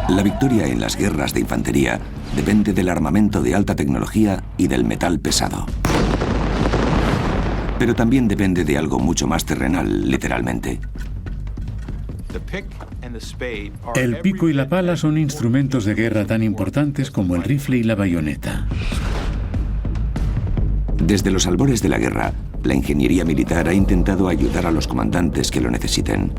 La victoria en las guerras de infantería depende del armamento de alta tecnología y del metal pesado. Pero también depende de algo mucho más terrenal, literalmente. El pico y la pala son instrumentos de guerra tan importantes como el rifle y la bayoneta. Desde los albores de la guerra, la ingeniería militar ha intentado ayudar a los comandantes que lo necesiten.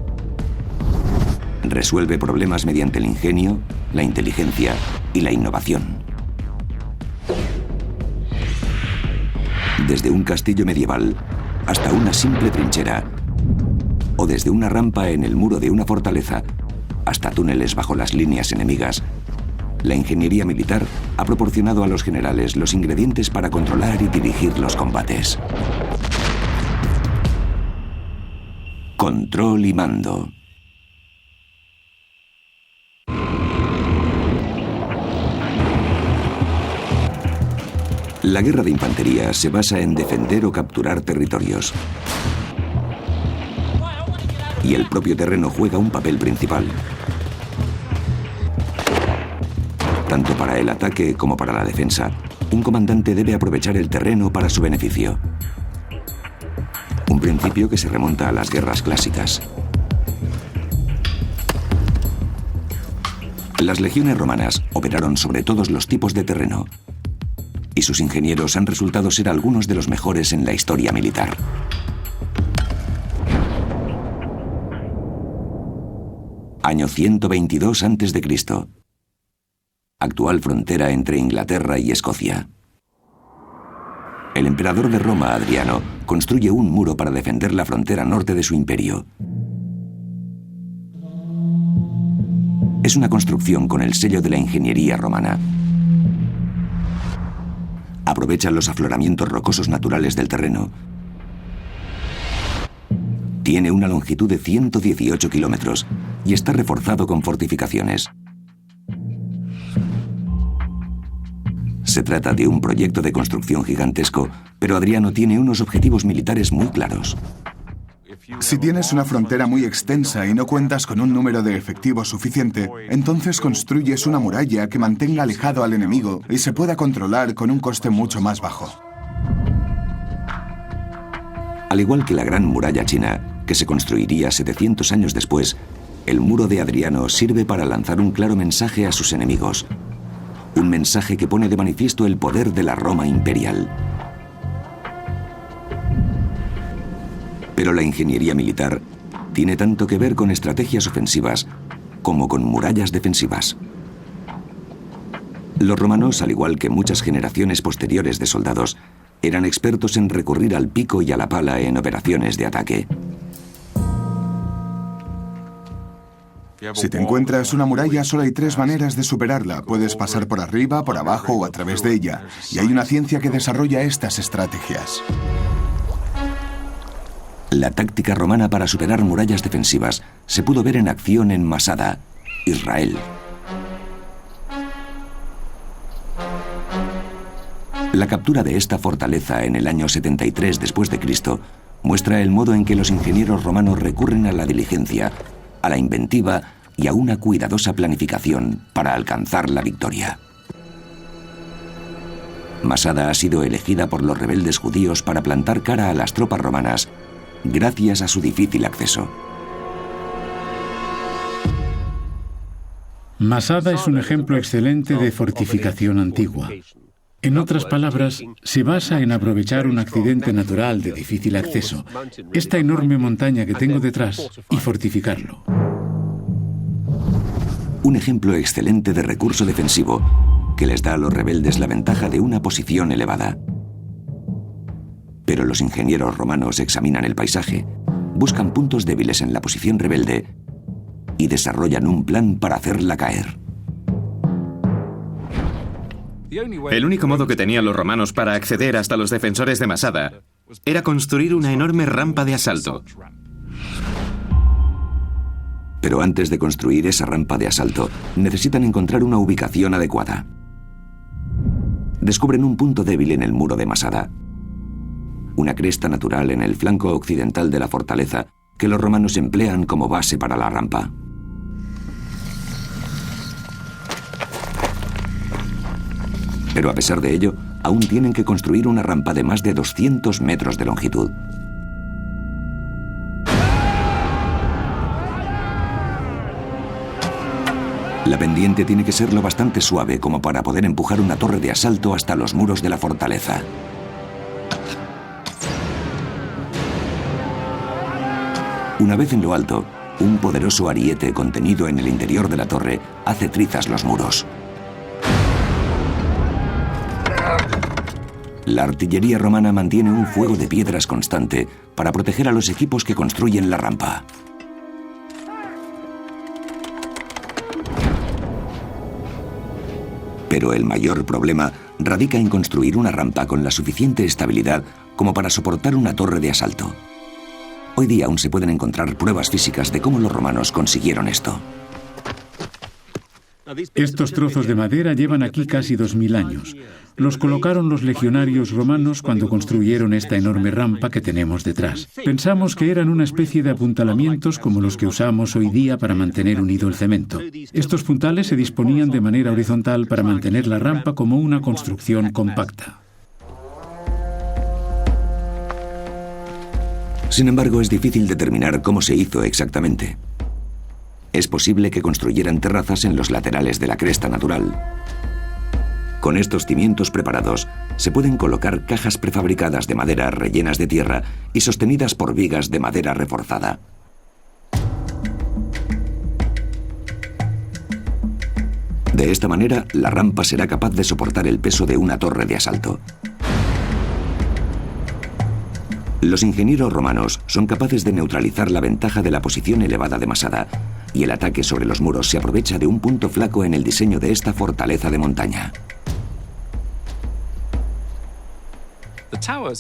Resuelve problemas mediante el ingenio, la inteligencia y la innovación. Desde un castillo medieval hasta una simple trinchera, o desde una rampa en el muro de una fortaleza hasta túneles bajo las líneas enemigas, la ingeniería militar ha proporcionado a los generales los ingredientes para controlar y dirigir los combates. Control y mando. La guerra de infantería se basa en defender o capturar territorios. Y el propio terreno juega un papel principal. Tanto para el ataque como para la defensa, un comandante debe aprovechar el terreno para su beneficio. Un principio que se remonta a las guerras clásicas. Las legiones romanas operaron sobre todos los tipos de terreno, y sus ingenieros han resultado ser algunos de los mejores en la historia militar. Año 122 a.C. Actual frontera entre Inglaterra y Escocia. El emperador de Roma, Adriano, construye un muro para defender la frontera norte de su imperio. Es una construcción con el sello de la ingeniería romana. Aprovecha los afloramientos rocosos naturales del terreno. Tiene una longitud de 118 kilómetros y está reforzado con fortificaciones. Se trata de un proyecto de construcción gigantesco, pero Adriano tiene unos objetivos militares muy claros. Si tienes una frontera muy extensa y no cuentas con un número de efectivos suficiente, entonces construyes una muralla que mantenga alejado al enemigo y se pueda controlar con un coste mucho más bajo. Al igual que la Gran Muralla China, que se construiría 700 años después, el muro de Adriano sirve para lanzar un claro mensaje a sus enemigos. Un mensaje que pone de manifiesto el poder de la Roma imperial. Pero la ingeniería militar tiene tanto que ver con estrategias ofensivas como con murallas defensivas. Los romanos, al igual que muchas generaciones posteriores de soldados, eran expertos en recurrir al pico y a la pala en operaciones de ataque. Si te encuentras una muralla, solo hay tres maneras de superarla. Puedes pasar por arriba, por abajo o a través de ella. Y hay una ciencia que desarrolla estas estrategias. La táctica romana para superar murallas defensivas se pudo ver en acción en Masada, Israel. La captura de esta fortaleza en el año 73 después de Cristo muestra el modo en que los ingenieros romanos recurren a la diligencia, a la inventiva y a una cuidadosa planificación para alcanzar la victoria. Masada ha sido elegida por los rebeldes judíos para plantar cara a las tropas romanas gracias a su difícil acceso. Masada es un ejemplo excelente de fortificación antigua. En otras palabras, se basa en aprovechar un accidente natural de difícil acceso, esta enorme montaña que tengo detrás, y fortificarlo. Un ejemplo excelente de recurso defensivo que les da a los rebeldes la ventaja de una posición elevada. Pero los ingenieros romanos examinan el paisaje, buscan puntos débiles en la posición rebelde y desarrollan un plan para hacerla caer. El único modo que tenían los romanos para acceder hasta los defensores de Masada era construir una enorme rampa de asalto. Pero antes de construir esa rampa de asalto, necesitan encontrar una ubicación adecuada. Descubren un punto débil en el muro de Masada, una cresta natural en el flanco occidental de la fortaleza que los romanos emplean como base para la rampa. Pero a pesar de ello, aún tienen que construir una rampa de más de 200 metros de longitud. La pendiente tiene que ser lo bastante suave como para poder empujar una torre de asalto hasta los muros de la fortaleza. Una vez en lo alto, un poderoso ariete contenido en el interior de la torre hace trizas los muros. La artillería romana mantiene un fuego de piedras constante para proteger a los equipos que construyen la rampa. Pero el mayor problema radica en construir una rampa con la suficiente estabilidad como para soportar una torre de asalto. Hoy día aún se pueden encontrar pruebas físicas de cómo los romanos consiguieron esto. Estos trozos de madera llevan aquí casi 2000 años. Los colocaron los legionarios romanos cuando construyeron esta enorme rampa que tenemos detrás. Pensamos que eran una especie de apuntalamientos como los que usamos hoy día para mantener unido el cemento. Estos puntales se disponían de manera horizontal para mantener la rampa como una construcción compacta. Sin embargo, es difícil determinar cómo se hizo exactamente. Es posible que construyeran terrazas en los laterales de la cresta natural. Con estos cimientos preparados, se pueden colocar cajas prefabricadas de madera rellenas de tierra y sostenidas por vigas de madera reforzada. De esta manera, la rampa será capaz de soportar el peso de una torre de asalto. Los ingenieros romanos son capaces de neutralizar la ventaja de la posición elevada de Masada, y el ataque sobre los muros se aprovecha de un punto flaco en el diseño de esta fortaleza de montaña.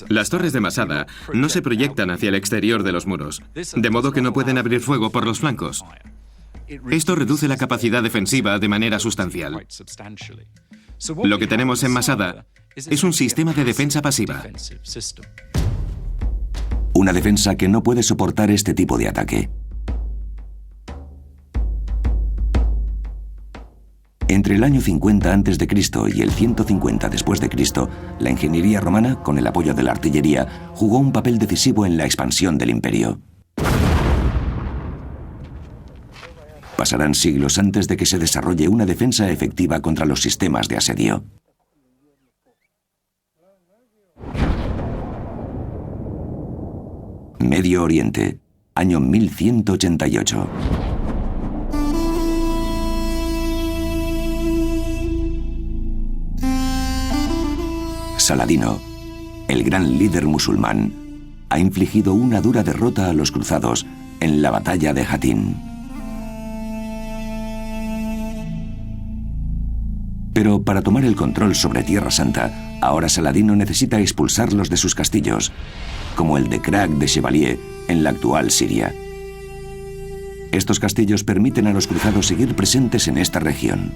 Las torres de Masada no se proyectan hacia el exterior de los muros, de modo que no pueden abrir fuego por los flancos. Esto reduce la capacidad defensiva de manera sustancial. Lo que tenemos en Masada es un sistema de defensa pasiva. Una defensa que no puede soportar este tipo de ataque. Entre el año 50 a.C. y el 150 después de Cristo, la ingeniería romana, con el apoyo de la artillería, jugó un papel decisivo en la expansión del imperio. Pasarán siglos antes de que se desarrolle una defensa efectiva contra los sistemas de asedio. Medio Oriente, año 1188. Saladino, el gran líder musulmán, ha infligido una dura derrota a los cruzados en la batalla de Hattin. Pero para tomar el control sobre Tierra Santa, ahora Saladino necesita expulsarlos de sus castillos, como el de Krak de Chevalier en la actual Siria. Estos castillos permiten a los cruzados seguir presentes en esta región.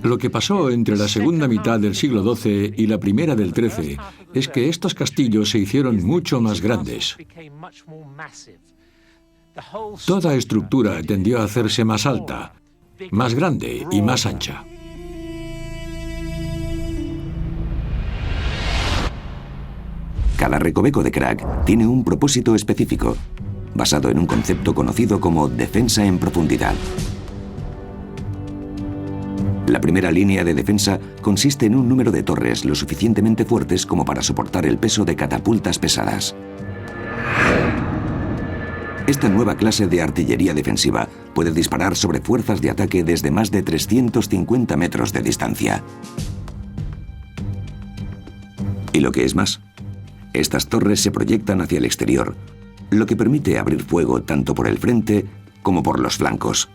Lo que pasó entre la segunda mitad del siglo XII y la primera del XIII es que estos castillos se hicieron mucho más grandes. Toda estructura tendió a hacerse más alta, más grande y más ancha. Cada recoveco de Krak tiene un propósito específico, basado en un concepto conocido como defensa en profundidad. La primera línea de defensa consiste en un número de torres lo suficientemente fuertes como para soportar el peso de catapultas pesadas. Esta nueva clase de artillería defensiva puede disparar sobre fuerzas de ataque desde más de 350 metros de distancia. Y lo que es más, estas torres se proyectan hacia el exterior, lo que permite abrir fuego tanto por el frente como por los flancos.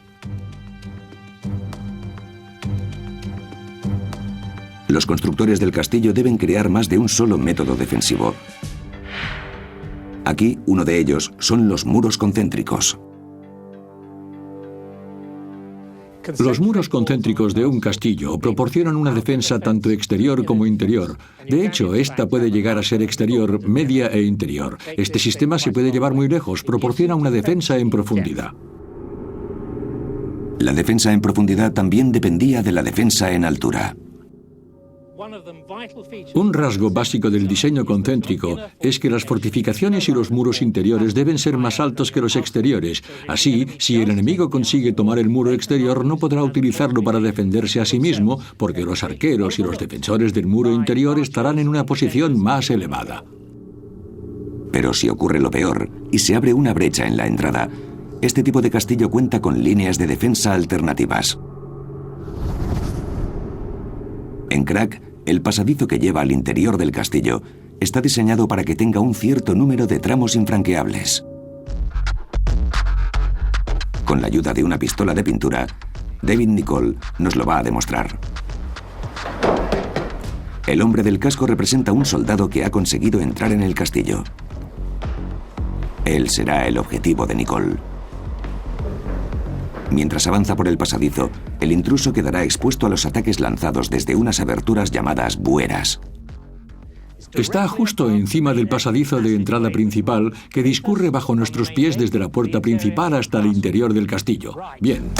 Los constructores del castillo deben crear más de un solo método defensivo. Aquí, uno de ellos son los muros concéntricos. Los muros concéntricos de un castillo proporcionan una defensa tanto exterior como interior. De hecho, esta puede llegar a ser exterior, media e interior. Este sistema se puede llevar muy lejos, proporciona una defensa en profundidad. La defensa en profundidad también dependía de la defensa en altura. Un rasgo básico del diseño concéntrico es que las fortificaciones y los muros interiores deben ser más altos que los exteriores. Así, si el enemigo consigue tomar el muro exterior, no podrá utilizarlo para defenderse a sí mismo, porque los arqueros y los defensores del muro interior estarán en una posición más elevada. Pero si ocurre lo peor y se abre una brecha en la entrada, este tipo de castillo cuenta con líneas de defensa alternativas. En Krak, el pasadizo que lleva al interior del castillo está diseñado para que tenga un cierto número de tramos infranqueables. Con la ayuda de una pistola de pintura, David Nicol nos lo va a demostrar. El hombre del casco representa a un soldado que ha conseguido entrar en el castillo. Él será el objetivo de Nicol. Mientras avanza por el pasadizo, el intruso quedará expuesto a los ataques lanzados desde unas aberturas llamadas bueras. Está justo encima del pasadizo de entrada principal que discurre bajo nuestros pies desde la puerta principal hasta el interior del castillo. Bien.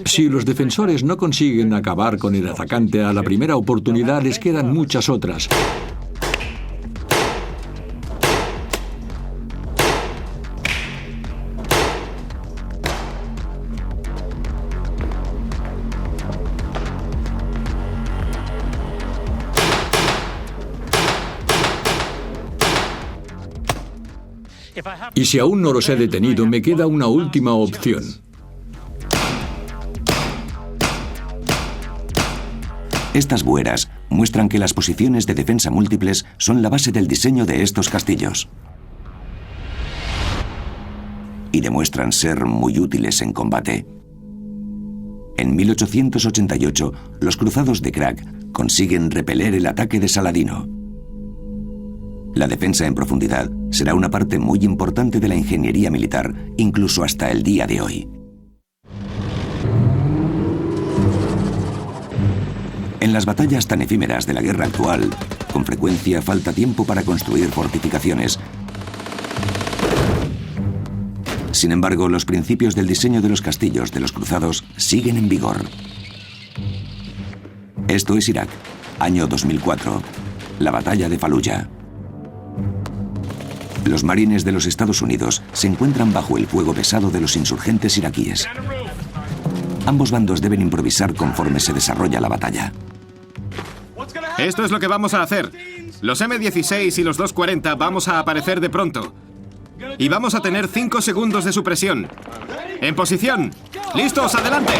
Si los defensores no consiguen acabar con el atacante a la primera oportunidad, les quedan muchas otras. Y si aún no los he detenido, me queda una última opción. Estas bueras muestran que las posiciones de defensa múltiples son la base del diseño de estos castillos. Y demuestran ser muy útiles en combate. En 1888, los cruzados de Krak consiguen repeler el ataque de Saladino. La defensa en profundidad será una parte muy importante de la ingeniería militar, incluso hasta el día de hoy. En las batallas tan efímeras de la guerra actual, con frecuencia falta tiempo para construir fortificaciones. Sin embargo, los principios del diseño de los castillos de los cruzados siguen en vigor. Esto es Irak, año 2004, la batalla de Faluya. Los marines de los Estados Unidos se encuentran bajo el fuego pesado de los insurgentes iraquíes. Ambos bandos deben improvisar conforme se desarrolla la batalla. Esto es lo que vamos a hacer. Los M16 y los 240 vamos a aparecer de pronto. Y vamos a tener 5 segundos de supresión. En posición. ¡Listos! ¡Adelante!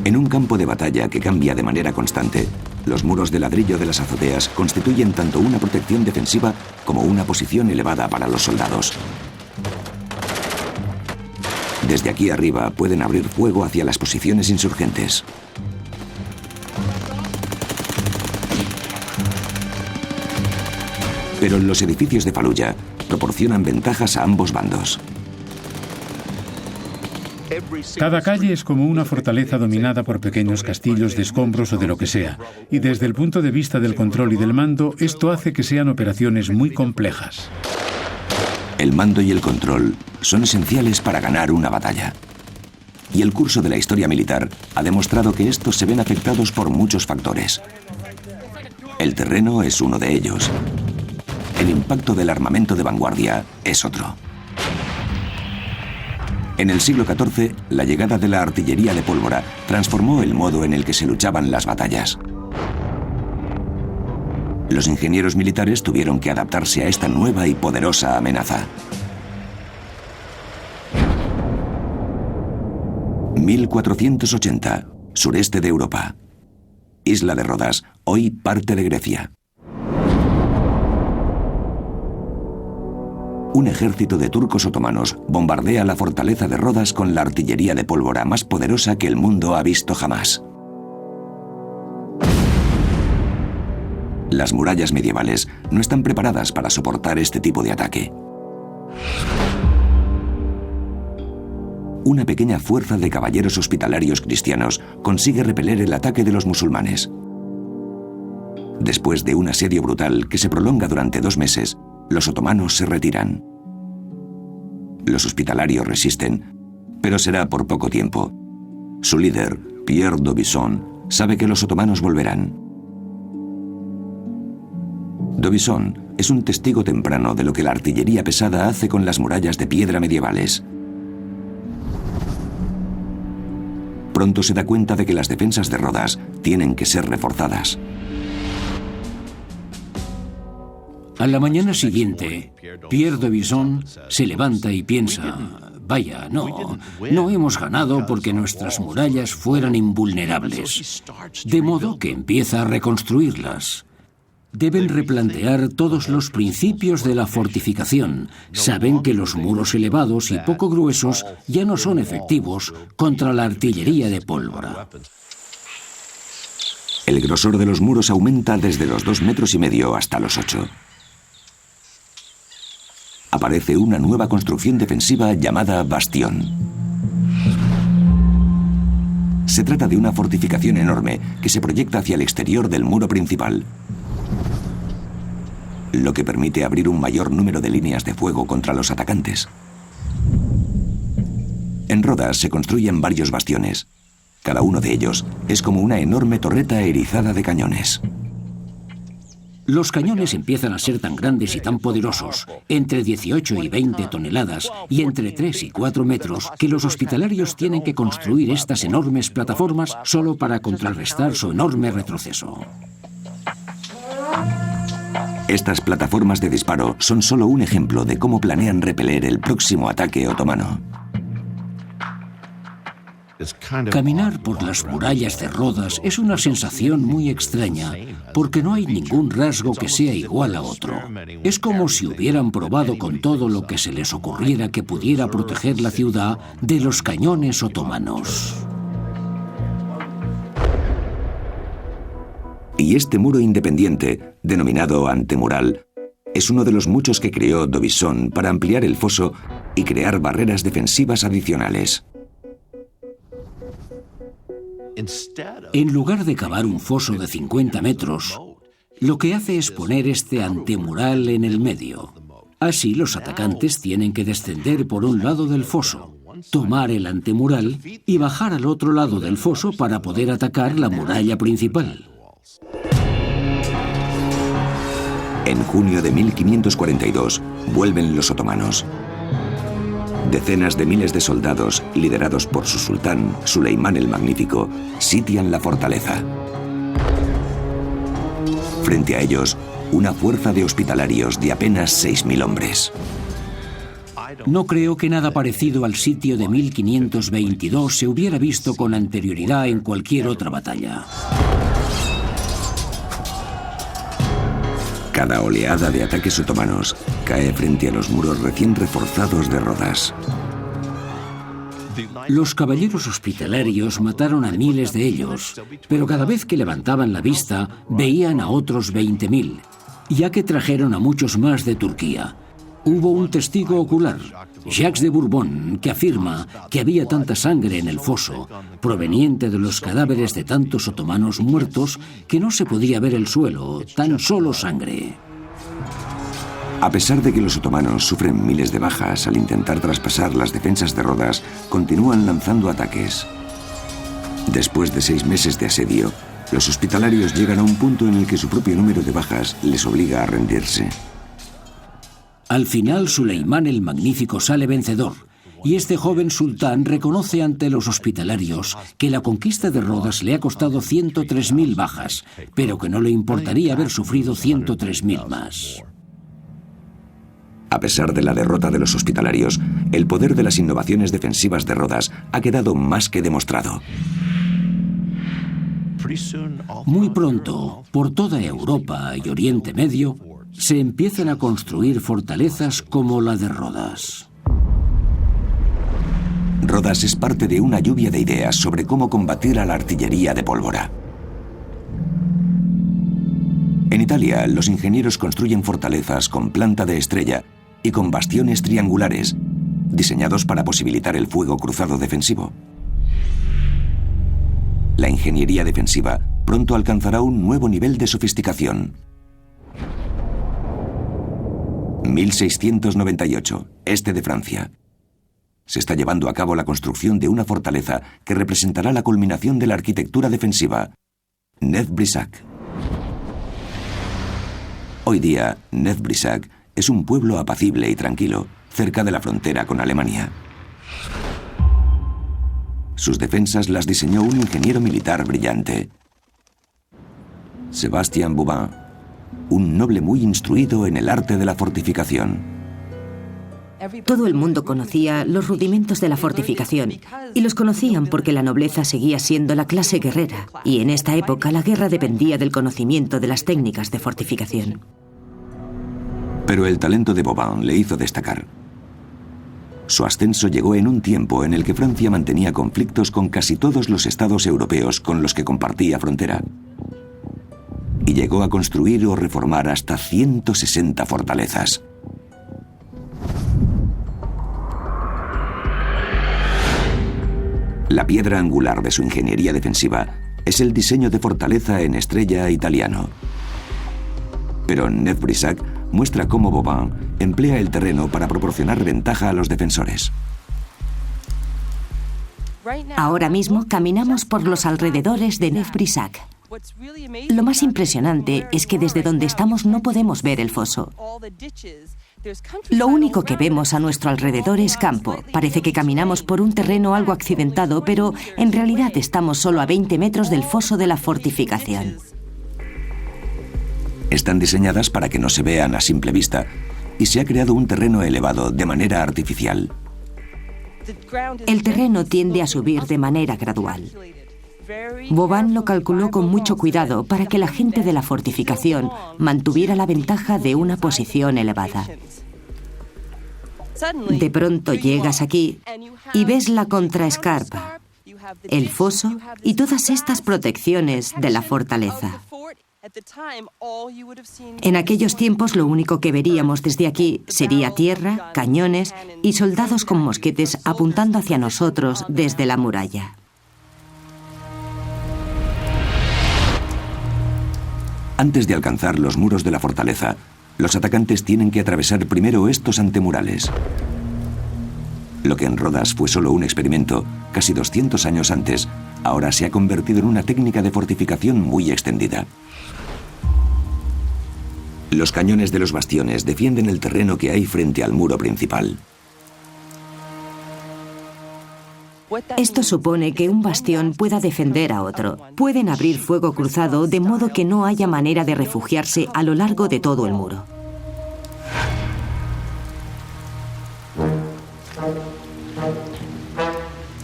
En un campo de batalla que cambia de manera constante, los muros de ladrillo de las azoteas constituyen tanto una protección defensiva como una posición elevada para los soldados. Desde aquí arriba pueden abrir fuego hacia las posiciones insurgentes. Pero los edificios de Faluya proporcionan ventajas a ambos bandos. Cada calle es como una fortaleza dominada por pequeños castillos de escombros o de lo que sea, y desde el punto de vista del control y del mando, esto hace que sean operaciones muy complejas. El mando y el control son esenciales para ganar una batalla. Y el curso de la historia militar ha demostrado que estos se ven afectados por muchos factores. El terreno es uno de ellos. El impacto del armamento de vanguardia es otro. En el siglo XIV, la llegada de la artillería de pólvora transformó el modo en el que se luchaban las batallas. Los ingenieros militares tuvieron que adaptarse a esta nueva y poderosa amenaza. 1480, sureste de Europa. Isla de Rodas, hoy parte de Grecia. Un ejército de turcos otomanos bombardea la fortaleza de Rodas con la artillería de pólvora más poderosa que el mundo ha visto jamás. Las murallas medievales no están preparadas para soportar este tipo de ataque. una pequeña fuerza de caballeros hospitalarios cristianos consigue repeler el ataque de los musulmanes. Después de un asedio brutal que se prolonga durante 2 meses, los otomanos se retiran. Los hospitalarios resisten, pero será por poco tiempo. Su líder, Pierre d'Aubusson, sabe que los otomanos volverán. d'Aubusson es un testigo temprano de lo que la artillería pesada hace con las murallas de piedra medievales. Pronto se da cuenta de que las defensas de Rodas tienen que ser reforzadas. A la mañana siguiente, Pierre d'Aubusson se levanta y piensa: vaya, no hemos ganado porque nuestras murallas fueran invulnerables. De modo que empieza a reconstruirlas. Deben replantear todos los principios de la fortificación. Saben que los muros elevados y poco gruesos ya no son efectivos contra la artillería de pólvora. El grosor de los muros aumenta desde los 2,5 metros hasta los 8. Aparece una nueva construcción defensiva llamada bastión. Se trata de una fortificación enorme que se proyecta hacia el exterior del muro principal, lo que permite abrir un mayor número de líneas de fuego contra los atacantes. En Rodas se construyen varios bastiones. Cada uno de ellos es como una enorme torreta erizada de cañones. Los cañones empiezan a ser tan grandes y tan poderosos, entre 18 y 20 toneladas y entre 3 y 4 metros, que los hospitalarios tienen que construir estas enormes plataformas solo para contrarrestar su enorme retroceso. Estas plataformas de disparo son solo un ejemplo de cómo planean repeler el próximo ataque otomano. Caminar por las murallas de Rodas es una sensación muy extraña, porque no hay ningún rasgo que sea igual a otro. Es como si hubieran probado con todo lo que se les ocurriera que pudiera proteger la ciudad de los cañones otomanos. Y este muro independiente, denominado antemural, es uno de los muchos que creó d'Aubusson para ampliar el foso y crear barreras defensivas adicionales. En lugar de cavar un foso de 50 metros, lo que hace es poner este antemural en el medio. Así los atacantes tienen que descender por un lado del foso, tomar el antemural y bajar al otro lado del foso para poder atacar la muralla principal. En junio de 1542 vuelven los otomanos. Decenas de miles de soldados, liderados por su sultán, Suleimán el Magnífico, sitian la fortaleza. Frente a ellos, una fuerza de hospitalarios de apenas 6.000 hombres. No creo que nada parecido al sitio de 1522 se hubiera visto con anterioridad en cualquier otra batalla. Cada oleada de ataques otomanos cae frente a los muros recién reforzados de Rodas. Los caballeros hospitalarios mataron a miles de ellos, pero cada vez que levantaban la vista veían a otros 20.000, ya que trajeron a muchos más de Turquía. Hubo un testigo ocular, Jacques de Bourbon, que afirma que había tanta sangre en el foso, proveniente de los cadáveres de tantos otomanos muertos, que no se podía ver el suelo, tan solo sangre. A pesar de que los otomanos sufren miles de bajas al intentar traspasar las defensas de Rodas, continúan lanzando ataques. Después de 6 meses de asedio, los hospitalarios llegan a un punto en el que su propio número de bajas les obliga a rendirse. Al final, Suleimán el Magnífico sale vencedor, y este joven sultán reconoce ante los hospitalarios que la conquista de Rodas le ha costado 103.000 bajas, pero que no le importaría haber sufrido 103.000 más. A pesar de la derrota de los hospitalarios, el poder de las innovaciones defensivas de Rodas ha quedado más que demostrado. Muy pronto, por toda Europa y Oriente Medio, se empiezan a construir fortalezas como la de Rodas. Rodas es parte de una lluvia de ideas sobre cómo combatir a la artillería de pólvora. En Italia, los ingenieros construyen fortalezas con planta de estrella y con bastiones triangulares, diseñados para posibilitar el fuego cruzado defensivo. La ingeniería defensiva pronto alcanzará un nuevo nivel de sofisticación. 1698, este de Francia. Se está llevando a cabo la construcción de una fortaleza que representará la culminación de la arquitectura defensiva, Neuf-Brissac. Hoy día, Neuf-Brissac es un pueblo apacible y tranquilo, cerca de la frontera con Alemania. Sus defensas las diseñó un ingeniero militar brillante, Sébastien Bouvin, un noble muy instruido en el arte de la fortificación. Todo el mundo conocía los rudimentos de la fortificación, y los conocían porque la nobleza seguía siendo la clase guerrera, y en esta época la guerra dependía del conocimiento de las técnicas de fortificación. Pero el talento de Bouvin le hizo destacar. Su ascenso llegó en un tiempo en el que Francia mantenía conflictos con casi todos los estados europeos con los que compartía frontera. Y llegó a construir o reformar hasta 160 fortalezas. La piedra angular de su ingeniería defensiva es el diseño de fortaleza en estrella italiano. Pero Neuf-Brissac muestra cómo Bouvin emplea el terreno para proporcionar ventaja a los defensores. Ahora mismo caminamos por los alrededores de Neuf-Brissac. Lo más impresionante es que desde donde estamos no podemos ver el foso. Lo único que vemos a nuestro alrededor es campo. Parece que caminamos por un terreno algo accidentado, pero en realidad estamos solo a 20 metros del foso de la fortificación. Están diseñadas para que no se vean a simple vista y se ha creado un terreno elevado de manera artificial. El terreno tiende a subir de manera gradual. Bouvin lo calculó con mucho cuidado para que la gente de la fortificación mantuviera la ventaja de una posición elevada. De pronto llegas aquí y ves la contraescarpa, el foso y todas estas protecciones de la fortaleza. En aquellos tiempos lo único que veríamos desde aquí sería tierra, cañones y soldados con mosquetes apuntando hacia nosotros desde la muralla. Antes de alcanzar los muros de la fortaleza, los atacantes tienen que atravesar primero estos antemurales. Lo que en Rodas fue solo un experimento, casi 200 años antes, ahora se ha convertido en una técnica de fortificación muy extendida. Los cañones de los bastiones defienden el terreno que hay frente al muro principal. Esto supone que un bastión pueda defender a otro. Pueden abrir fuego cruzado de modo que no haya manera de refugiarse a lo largo de todo el muro.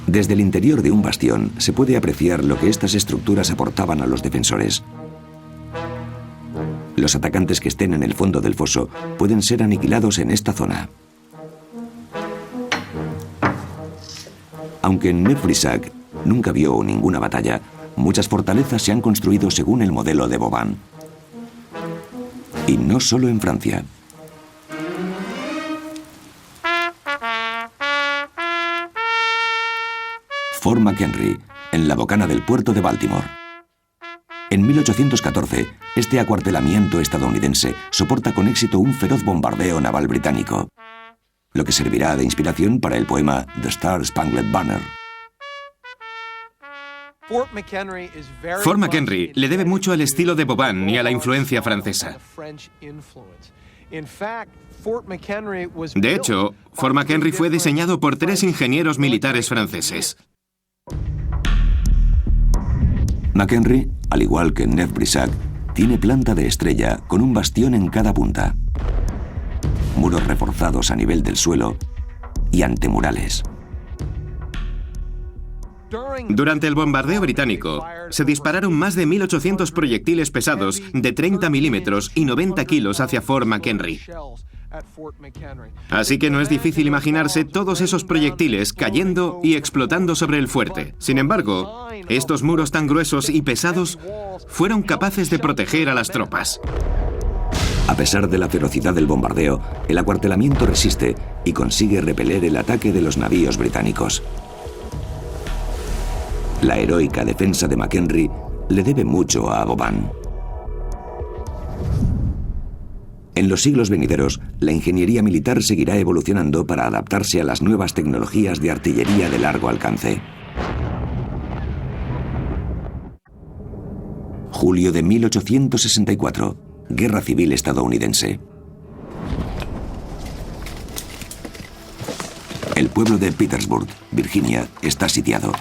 Desde el interior de un bastión se puede apreciar lo que estas estructuras aportaban a los defensores. Los atacantes que estén en el fondo del foso pueden ser aniquilados en esta zona. Aunque Neuf-Brissac nunca vio ninguna batalla, muchas fortalezas se han construido según el modelo de Bouvin. Y no solo en Francia. Fort McHenry, en la bocana del puerto de Baltimore. En 1814, este acuartelamiento estadounidense soporta con éxito un feroz bombardeo naval británico, lo que servirá de inspiración para el poema The Star Spangled Banner. Fort McHenry le debe mucho al estilo de Bouvin y a la influencia francesa. De hecho, Fort McHenry fue diseñado por 3 ingenieros militares franceses. McHenry, al igual que Neuf-Brissac, tiene planta de estrella con un bastión en cada punta, muros reforzados a nivel del suelo y antemurales. Durante el bombardeo británico, se dispararon más de 1.800 proyectiles pesados de 30 milímetros y 90 kilos hacia Fort McHenry. Así que no es difícil imaginarse todos esos proyectiles cayendo y explotando sobre el fuerte. Sin embargo, estos muros tan gruesos y pesados fueron capaces de proteger a las tropas. A pesar de la ferocidad del bombardeo, el acuartelamiento resiste y consigue repeler el ataque de los navíos británicos. La heroica defensa de McHenry le debe mucho a Vauban. En los siglos venideros, la ingeniería militar seguirá evolucionando para adaptarse a las nuevas tecnologías de artillería de largo alcance. Julio de 1864. Guerra Civil estadounidense. El pueblo de Petersburg, Virginia, está sitiado.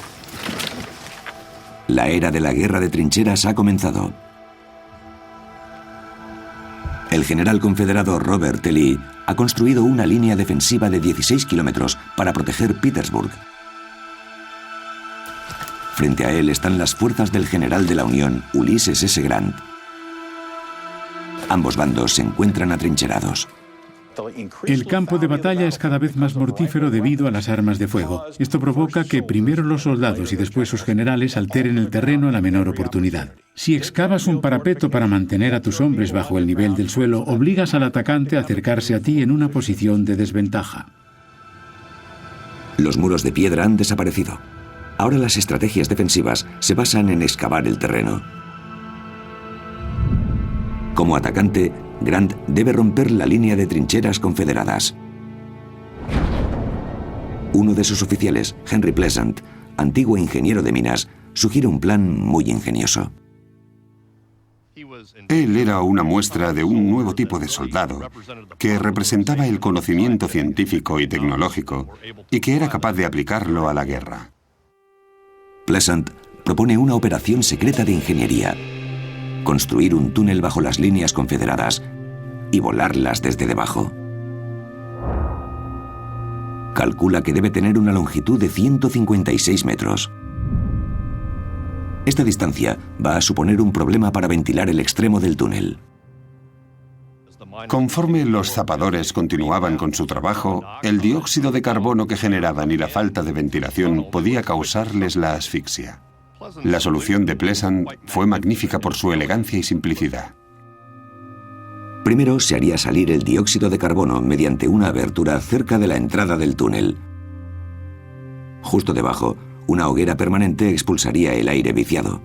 La era de la guerra de trincheras ha comenzado. El general confederado Robert E. Lee ha construido una línea defensiva de 16 kilómetros para proteger Petersburg. Frente a él están las fuerzas del general de la Unión, Ulysses S. Grant. Ambos bandos se encuentran atrincherados. El campo de batalla es cada vez más mortífero debido a las armas de fuego. Esto provoca que primero los soldados y después sus generales alteren el terreno a la menor oportunidad. Si excavas un parapeto para mantener a tus hombres bajo el nivel del suelo, obligas al atacante a acercarse a ti en una posición de desventaja. Los muros de piedra han desaparecido. Ahora las estrategias defensivas se basan en excavar el terreno. Como atacante, Grant debe romper la línea de trincheras confederadas. Uno de sus oficiales, Henry Pleasant, antiguo ingeniero de minas, sugiere un plan muy ingenioso. Él era una muestra de un nuevo tipo de soldado que representaba el conocimiento científico y tecnológico y que era capaz de aplicarlo a la guerra. Pleasant propone una operación secreta de ingeniería: construir un túnel bajo las líneas confederadas y volarlas desde debajo. Calcula que debe tener una longitud de 156 metros. Esta distancia va a suponer un problema para ventilar el extremo del túnel. Conforme los zapadores continuaban con su trabajo, el dióxido de carbono que generaban y la falta de ventilación podía causarles la asfixia. La solución de Pleasant fue magnífica por su elegancia y simplicidad. Primero se haría salir el dióxido de carbono mediante una abertura cerca de la entrada del túnel. Justo debajo, una hoguera permanente expulsaría el aire viciado.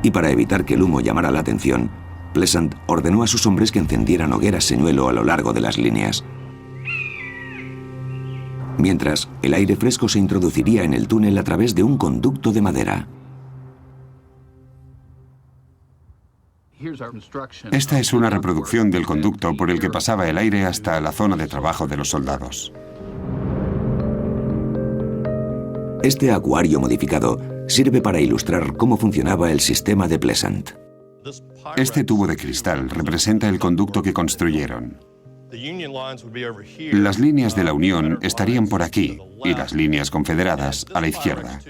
Y para evitar que el humo llamara la atención, Pleasant ordenó a sus hombres que encendieran hogueras señuelo a lo largo de las líneas. Mientras, el aire fresco se introduciría en el túnel a través de un conducto de madera. Esta es una reproducción del conducto por el que pasaba el aire hasta la zona de trabajo de los soldados. Este acuario modificado sirve para ilustrar cómo funcionaba el sistema de Pleasant. Este tubo de cristal representa el conducto que construyeron. Las líneas de la Unión estarían por aquí y las líneas confederadas a la izquierda.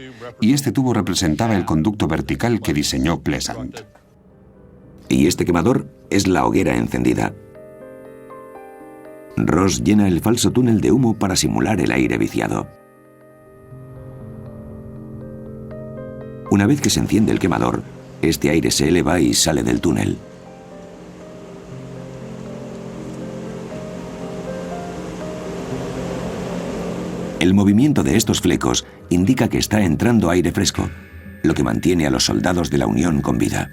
Y este tubo representaba el conducto vertical que diseñó Pleasant. Y este quemador es la hoguera encendida. Ross llena el falso túnel de humo para simular el aire viciado. Una vez que se enciende el quemador, este aire se eleva y sale del túnel. El movimiento de estos flecos indica que está entrando aire fresco, lo que mantiene a los soldados de la Unión con vida.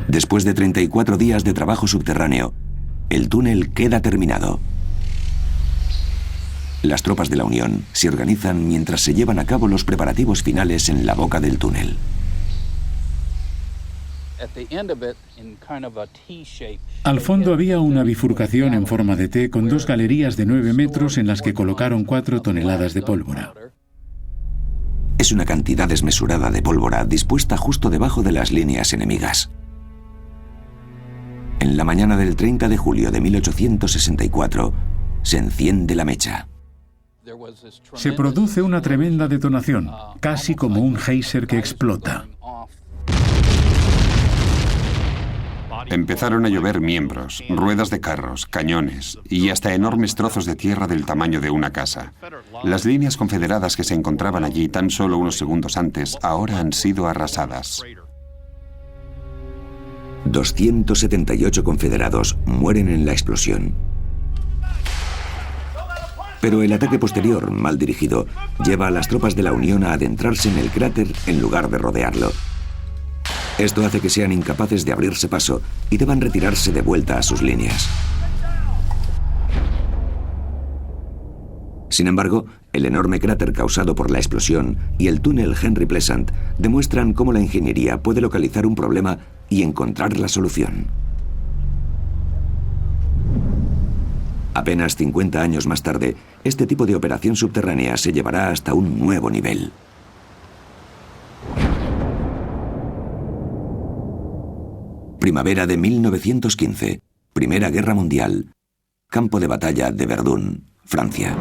Después de 34 días de trabajo subterráneo, el túnel queda terminado. Las tropas de la Unión se organizan mientras se llevan a cabo los preparativos finales en la boca del túnel. Al fondo había una bifurcación en forma de T con dos galerías de 9 metros en las que colocaron 4 toneladas de pólvora. Es una cantidad desmesurada de pólvora dispuesta justo debajo de las líneas enemigas. En la mañana del 30 de julio de 1864, se enciende la mecha. Se produce una tremenda detonación, casi como un geyser que explota. Empezaron a llover miembros, ruedas de carros, cañones y hasta enormes trozos de tierra del tamaño de una casa. Las líneas confederadas que se encontraban allí tan solo unos segundos antes ahora han sido arrasadas. 278 confederados mueren en la explosión. Pero el ataque posterior, mal dirigido, lleva a las tropas de la Unión a adentrarse en el cráter en lugar de rodearlo. Esto hace que sean incapaces de abrirse paso y deban retirarse de vuelta a sus líneas. Sin embargo, el enorme cráter causado por la explosión y el túnel Henry Pleasant demuestran cómo la ingeniería puede localizar un problema y encontrar la solución. Apenas 50 años más tarde, este tipo de operación subterránea se llevará hasta un nuevo nivel. Primavera de 1915, Primera Guerra Mundial, campo de batalla de Verdún, Francia.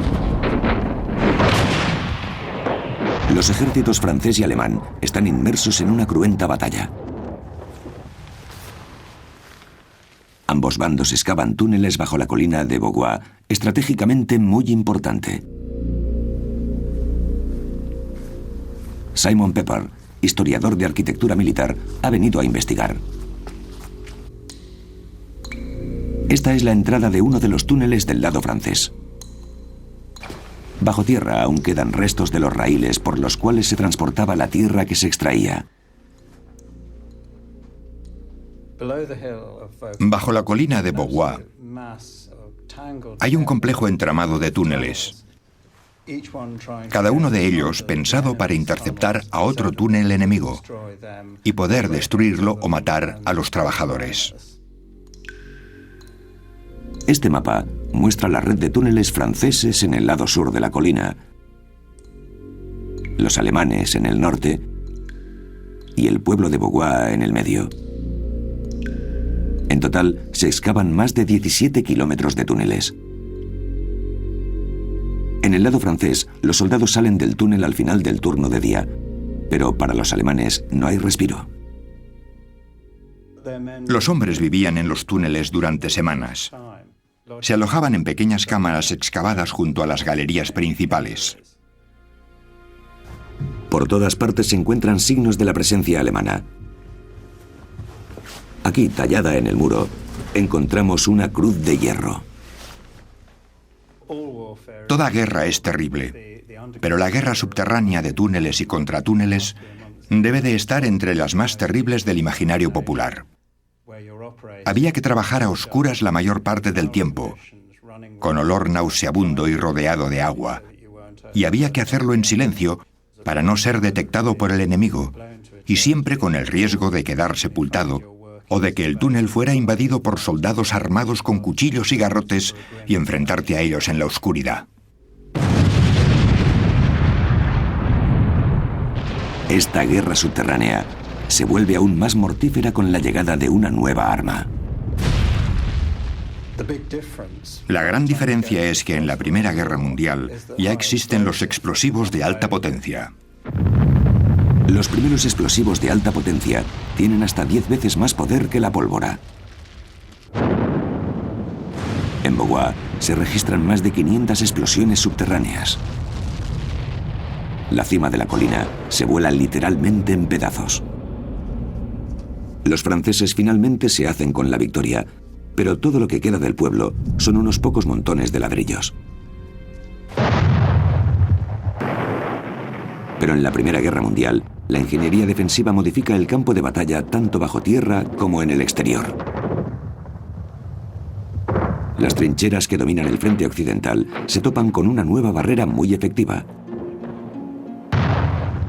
Los ejércitos francés y alemán están inmersos en una cruenta batalla. Ambos bandos excavan túneles bajo la colina de Vaugois, estratégicamente muy importante. Simon Pepper, historiador de arquitectura militar, ha venido a investigar. Esta es la entrada de uno de los túneles del lado francés. Bajo tierra aún quedan restos de los raíles por los cuales se transportaba la tierra que se extraía. Bajo la colina de Vaugois hay un complejo entramado de túneles, cada uno de ellos pensado para interceptar a otro túnel enemigo y poder destruirlo o matar a los trabajadores. Este mapa muestra la red de túneles franceses en el lado sur de la colina, los alemanes en el norte y el pueblo de Vaugois en el medio. En total, se excavan más de 17 kilómetros de túneles. En el lado francés, los soldados salen del túnel al final del turno de día, pero para los alemanes no hay respiro. Los hombres vivían en los túneles durante semanas. Se alojaban en pequeñas cámaras excavadas junto a las galerías principales. Por todas partes se encuentran signos de la presencia alemana. Aquí, tallada en el muro, encontramos una cruz de hierro. Toda guerra es terrible, pero la guerra subterránea de túneles y contratúneles debe de estar entre las más terribles del imaginario popular. Había que trabajar a oscuras la mayor parte del tiempo, con olor nauseabundo y rodeado de agua, y había que hacerlo en silencio para no ser detectado por el enemigo, y siempre con el riesgo de quedar sepultado o de que el túnel fuera invadido por soldados armados con cuchillos y garrotes y enfrentarte a ellos en la oscuridad. Esta guerra subterránea se vuelve aún más mortífera con la llegada de una nueva arma. La gran diferencia es que en la Primera Guerra Mundial ya existen los explosivos de alta potencia. Los primeros explosivos de alta potencia tienen hasta 10 veces más poder que la pólvora. En Vaugois se registran más de 500 explosiones subterráneas. La cima de la colina se vuela literalmente en pedazos. Los franceses finalmente se hacen con la victoria, pero todo lo que queda del pueblo son unos pocos montones de ladrillos. Pero en la Primera Guerra Mundial, la ingeniería defensiva modifica el campo de batalla tanto bajo tierra como en el exterior. Las trincheras que dominan el frente occidental se topan con una nueva barrera muy efectiva: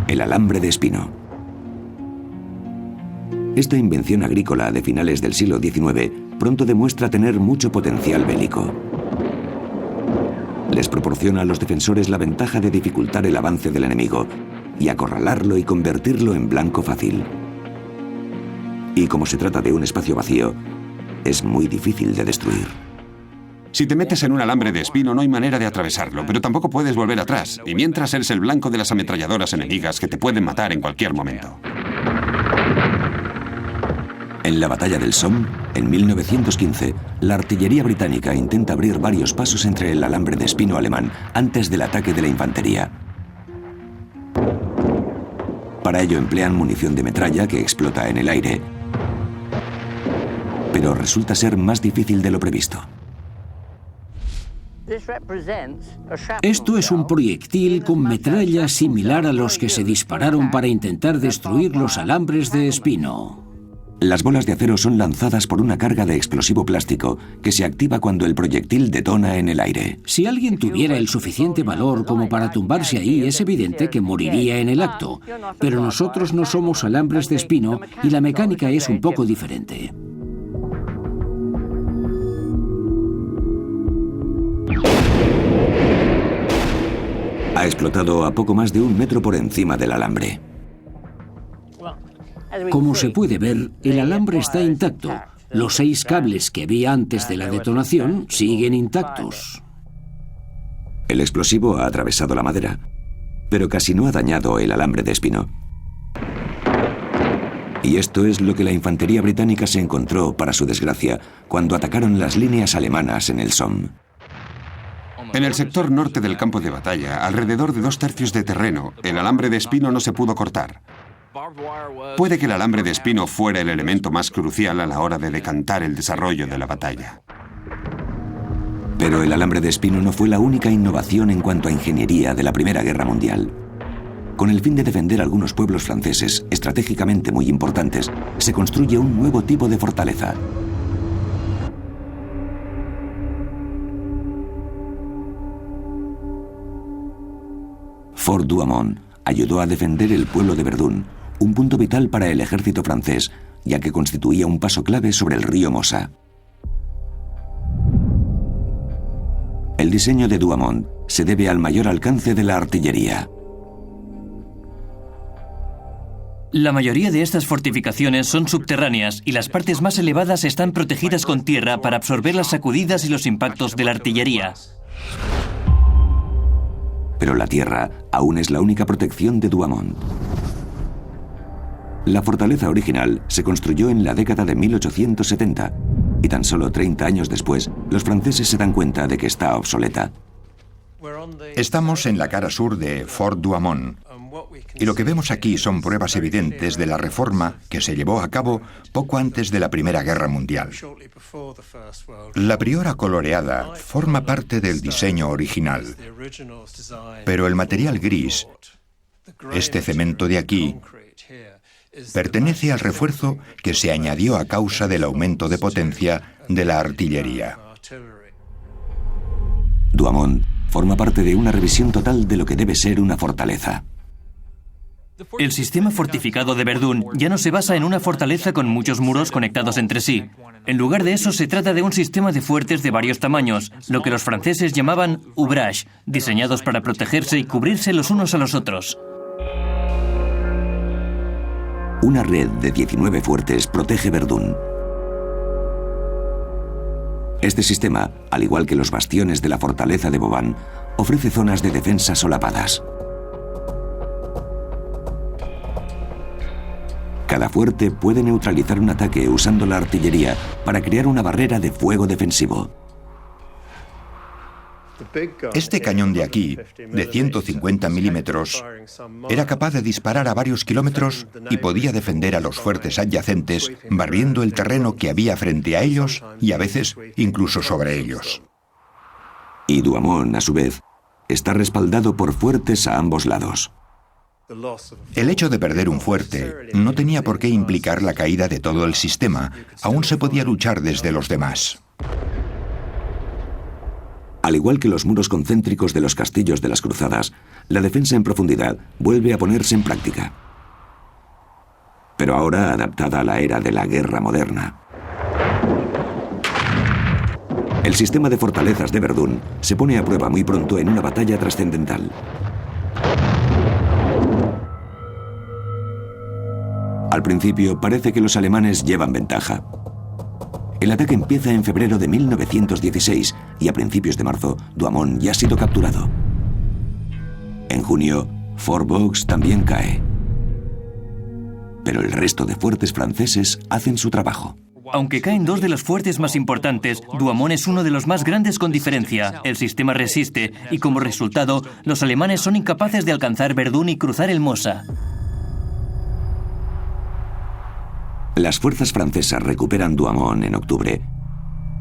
el alambre de espino. Esta invención agrícola de finales del siglo XIX pronto demuestra tener mucho potencial bélico. Les proporciona a los defensores la ventaja de dificultar el avance del enemigo y acorralarlo y convertirlo en blanco fácil. Y como se trata de un espacio vacío, es muy difícil de destruir. Si te metes en un alambre de espino no hay manera de atravesarlo, pero tampoco puedes volver atrás, y mientras eres el blanco de las ametralladoras enemigas que te pueden matar en cualquier momento. En la batalla del Somme, En 1915, la artillería británica intenta abrir varios pasos entre el alambre de espino alemán antes del ataque de la infantería. Para ello emplean munición de metralla que explota en el aire, pero resulta ser más difícil de lo previsto. Esto es un proyectil con metralla similar a los que se dispararon para intentar destruir los alambres de espino. Las bolas de acero son lanzadas por una carga de explosivo plástico que se activa cuando el proyectil detona en el aire. Si alguien tuviera el suficiente valor como para tumbarse ahí, es evidente que moriría en el acto. Pero nosotros no somos alambres de espino y la mecánica es un poco diferente. Ha explotado a poco más de 1 metro por encima del alambre. Como se puede ver, el alambre está intacto. Los 6 cables que había antes de la detonación siguen intactos. El explosivo ha atravesado la madera, pero casi no ha dañado el alambre de espino. Y esto es lo que la infantería británica se encontró, para su desgracia, cuando atacaron las líneas alemanas en el Somme. En el sector norte del campo de batalla, alrededor de 2/3 de terreno, el alambre de espino no se pudo cortar. Puede que el alambre de espino fuera el elemento más crucial a la hora de decantar el desarrollo de la batalla. Pero el alambre de espino no fue la única innovación en cuanto a ingeniería de la Primera Guerra Mundial. Con el fin de defender algunos pueblos franceses estratégicamente muy importantes, se construye un nuevo tipo de fortaleza. Fort Douaumont ayudó a defender el pueblo de Verdún, un punto vital para el ejército francés, ya que constituía un paso clave sobre el río Mosa. El diseño de Douaumont se debe al mayor alcance de la artillería. La mayoría de estas fortificaciones son subterráneas y las partes más elevadas están protegidas con tierra para absorber las sacudidas y los impactos de la artillería. Pero la tierra aún es la única protección de Douaumont. La fortaleza original se construyó en la década de 1870 y tan solo 30 años después, los franceses se dan cuenta de que está obsoleta. Estamos en la cara sur de Fort Douaumont y lo que vemos aquí son pruebas evidentes de la reforma que se llevó a cabo poco antes de la Primera Guerra Mundial. La priora coloreada forma parte del diseño original, pero el material gris, este cemento de aquí, pertenece al refuerzo que se añadió a causa del aumento de potencia de la artillería. Douaumont forma parte de una revisión total de lo que debe ser una fortaleza. El sistema fortificado de Verdún ya no se basa en una fortaleza con muchos muros conectados entre sí. En lugar de eso, se trata de un sistema de fuertes de varios tamaños, lo que los franceses llamaban ouvrage, diseñados para protegerse y cubrirse los unos a los otros. Una red de 19 fuertes protege Verdún. Este sistema, al igual que los bastiones de la fortaleza de Vauban, ofrece zonas de defensa solapadas. Cada fuerte puede neutralizar un ataque usando la artillería para crear una barrera de fuego defensivo. Este cañón de aquí, de 150 milímetros, era capaz de disparar a varios kilómetros y podía defender a los fuertes adyacentes, barriendo el terreno que había frente a ellos y a veces incluso sobre ellos. Y Douaumont, a su vez, está respaldado por fuertes a ambos lados. El hecho de perder un fuerte no tenía por qué implicar la caída de todo el sistema. Aún se podía luchar desde los demás. Al igual que los muros concéntricos de los castillos de las cruzadas, la defensa en profundidad vuelve a ponerse en práctica. Pero ahora adaptada a la era de la guerra moderna. El sistema de fortalezas de Verdún se pone a prueba muy pronto en una batalla trascendental. Al principio parece que los alemanes llevan ventaja. El ataque empieza en febrero de 1916 y a principios de marzo, Douaumont ya ha sido capturado. En junio, Fort Vaux también cae. Pero el resto de fuertes franceses hacen su trabajo. Aunque caen dos de los fuertes más importantes, Douaumont es uno de los más grandes con diferencia. El sistema resiste y como resultado, los alemanes son incapaces de alcanzar Verdún y cruzar el Mosa. Las fuerzas francesas recuperan Douaumont en octubre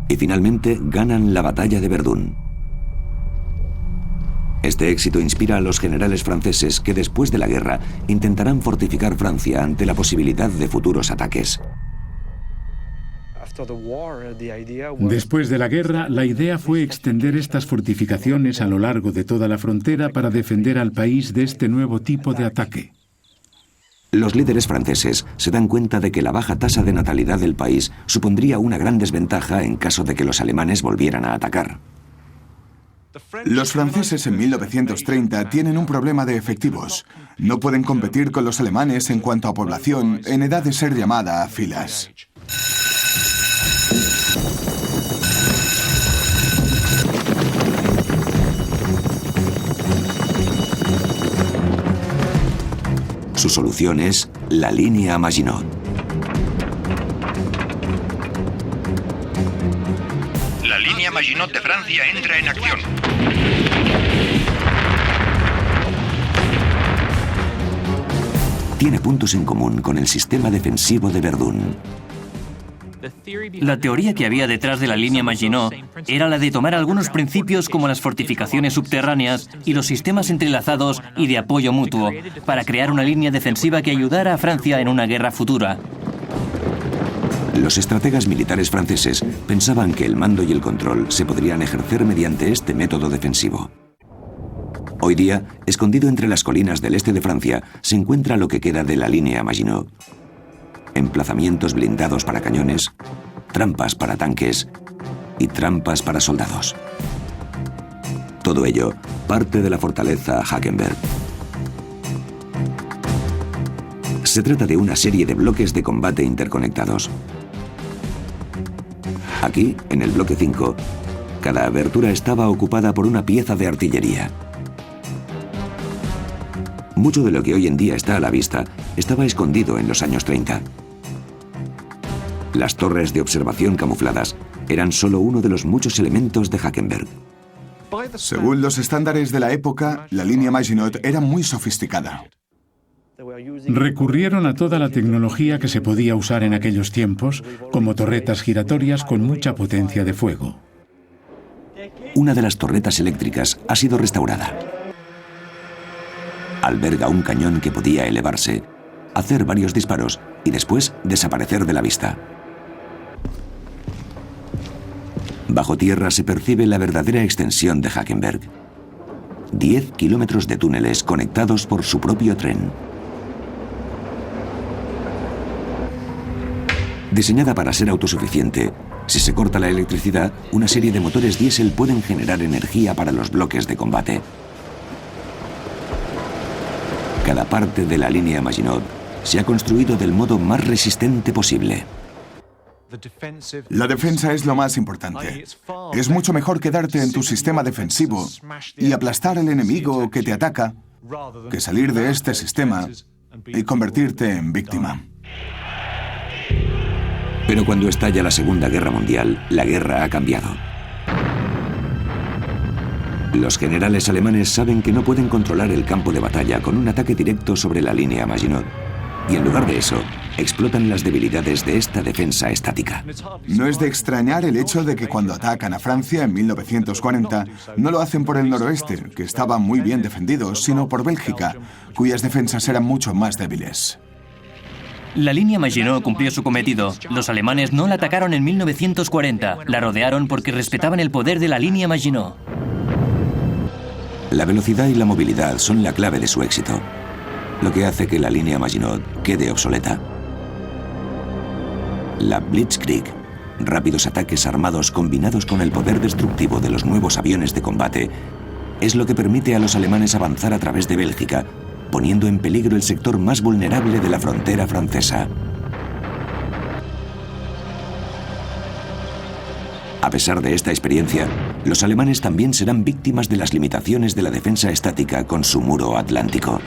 y finalmente ganan la batalla de Verdún. Este éxito inspira a los generales franceses que después de la guerra intentarán fortificar Francia ante la posibilidad de futuros ataques. Después de la guerra, la idea fue extender estas fortificaciones a lo largo de toda la frontera para defender al país de este nuevo tipo de ataque. Los líderes franceses se dan cuenta de que la baja tasa de natalidad del país supondría una gran desventaja en caso de que los alemanes volvieran a atacar. Los franceses en 1930 tienen un problema de efectivos. No pueden competir con los alemanes en cuanto a población en edad de ser llamada a filas. Su solución es la línea Maginot. La línea Maginot de Francia entra en acción. Tiene puntos en común con el sistema defensivo de Verdún. La teoría que había detrás de la línea Maginot era la de tomar algunos principios como las fortificaciones subterráneas y los sistemas entrelazados y de apoyo mutuo para crear una línea defensiva que ayudara a Francia en una guerra futura. Los estrategas militares franceses pensaban que el mando y el control se podrían ejercer mediante este método defensivo. Hoy día, escondido entre las colinas del este de Francia, se encuentra lo que queda de la línea Maginot. Emplazamientos blindados para cañones, trampas para tanques y trampas para soldados. Todo ello parte de la fortaleza Hagenberg. Se trata de una serie de bloques de combate interconectados. Aquí, en el bloque 5, cada abertura estaba ocupada por una pieza de artillería. Mucho de lo que hoy en día está a la vista estaba escondido en los años 30. Las torres de observación camufladas eran solo uno de los muchos elementos de Hagenberg. Según los estándares de la época, la línea Maginot era muy sofisticada. Recurrieron a toda la tecnología que se podía usar en aquellos tiempos, como torretas giratorias con mucha potencia de fuego. Una de las torretas eléctricas ha sido restaurada. Alberga un cañón que podía elevarse, hacer varios disparos y después desaparecer de la vista. Bajo tierra se percibe la verdadera extensión de Hagenberg. 10 kilómetros de túneles conectados por su propio tren. Diseñada para ser autosuficiente, si se corta la electricidad, una serie de motores diésel pueden generar energía para los bloques de combate. Cada parte de la línea Maginot se ha construido del modo más resistente posible. La defensa es lo más importante. Es mucho mejor quedarte en tu sistema defensivo y aplastar al enemigo que te ataca que salir de este sistema y convertirte en víctima. Pero cuando estalla la Segunda Guerra Mundial, la guerra ha cambiado. Los generales alemanes saben que no pueden controlar el campo de batalla con un ataque directo sobre la línea Maginot. Y en lugar de eso, explotan las debilidades de esta defensa estática. No es de extrañar el hecho de que cuando atacan a Francia en 1940, no lo hacen por el noroeste, que estaba muy bien defendido, sino por Bélgica, cuyas defensas eran mucho más débiles. La línea Maginot cumplió su cometido. Los alemanes no la atacaron en 1940. La rodearon porque respetaban el poder de la línea Maginot. La velocidad y la movilidad son la clave de su éxito, lo que hace que la línea Maginot quede obsoleta. La Blitzkrieg, rápidos ataques armados combinados con el poder destructivo de los nuevos aviones de combate, es lo que permite a los alemanes avanzar a través de Bélgica, poniendo en peligro el sector más vulnerable de la frontera francesa. A pesar de esta experiencia, los alemanes también serán víctimas de las limitaciones de la defensa estática con su muro atlántico.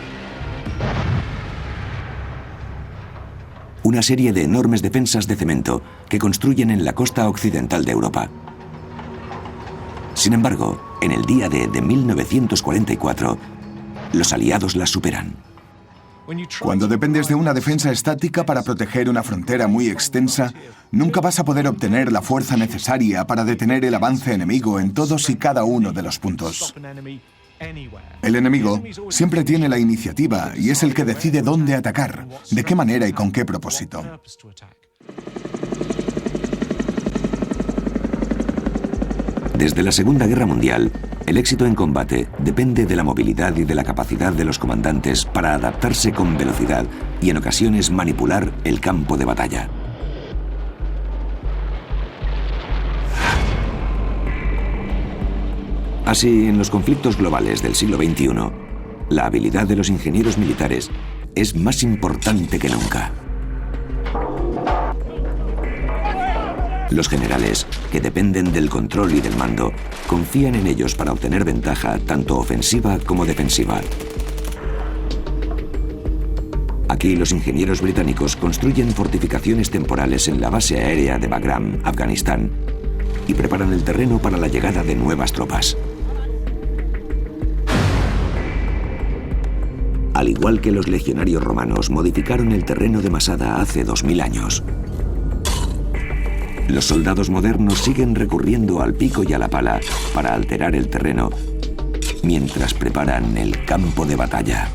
una serie de enormes defensas de cemento que construyen en la costa occidental de Europa. Sin embargo, en el día D de 1944, los aliados las superan. Cuando dependes de una defensa estática para proteger una frontera muy extensa, nunca vas a poder obtener la fuerza necesaria para detener el avance enemigo en todos y cada uno de los puntos. El enemigo siempre tiene la iniciativa y es el que decide dónde atacar, de qué manera y con qué propósito. Desde la Segunda Guerra Mundial, el éxito en combate depende de la movilidad y de la capacidad de los comandantes para adaptarse con velocidad y en ocasiones manipular el campo de batalla. Así, en los conflictos globales del siglo XXI, la habilidad de los ingenieros militares es más importante que nunca. Los generales, que dependen del control y del mando, confían en ellos para obtener ventaja tanto ofensiva como defensiva. Aquí los ingenieros británicos construyen fortificaciones temporales en la base aérea de Bagram, Afganistán, y preparan el terreno para la llegada de nuevas tropas. Al igual que los legionarios romanos modificaron el terreno de Masada hace 2000 años. Los soldados modernos siguen recurriendo al pico y a la pala para alterar el terreno, mientras preparan el campo de batalla.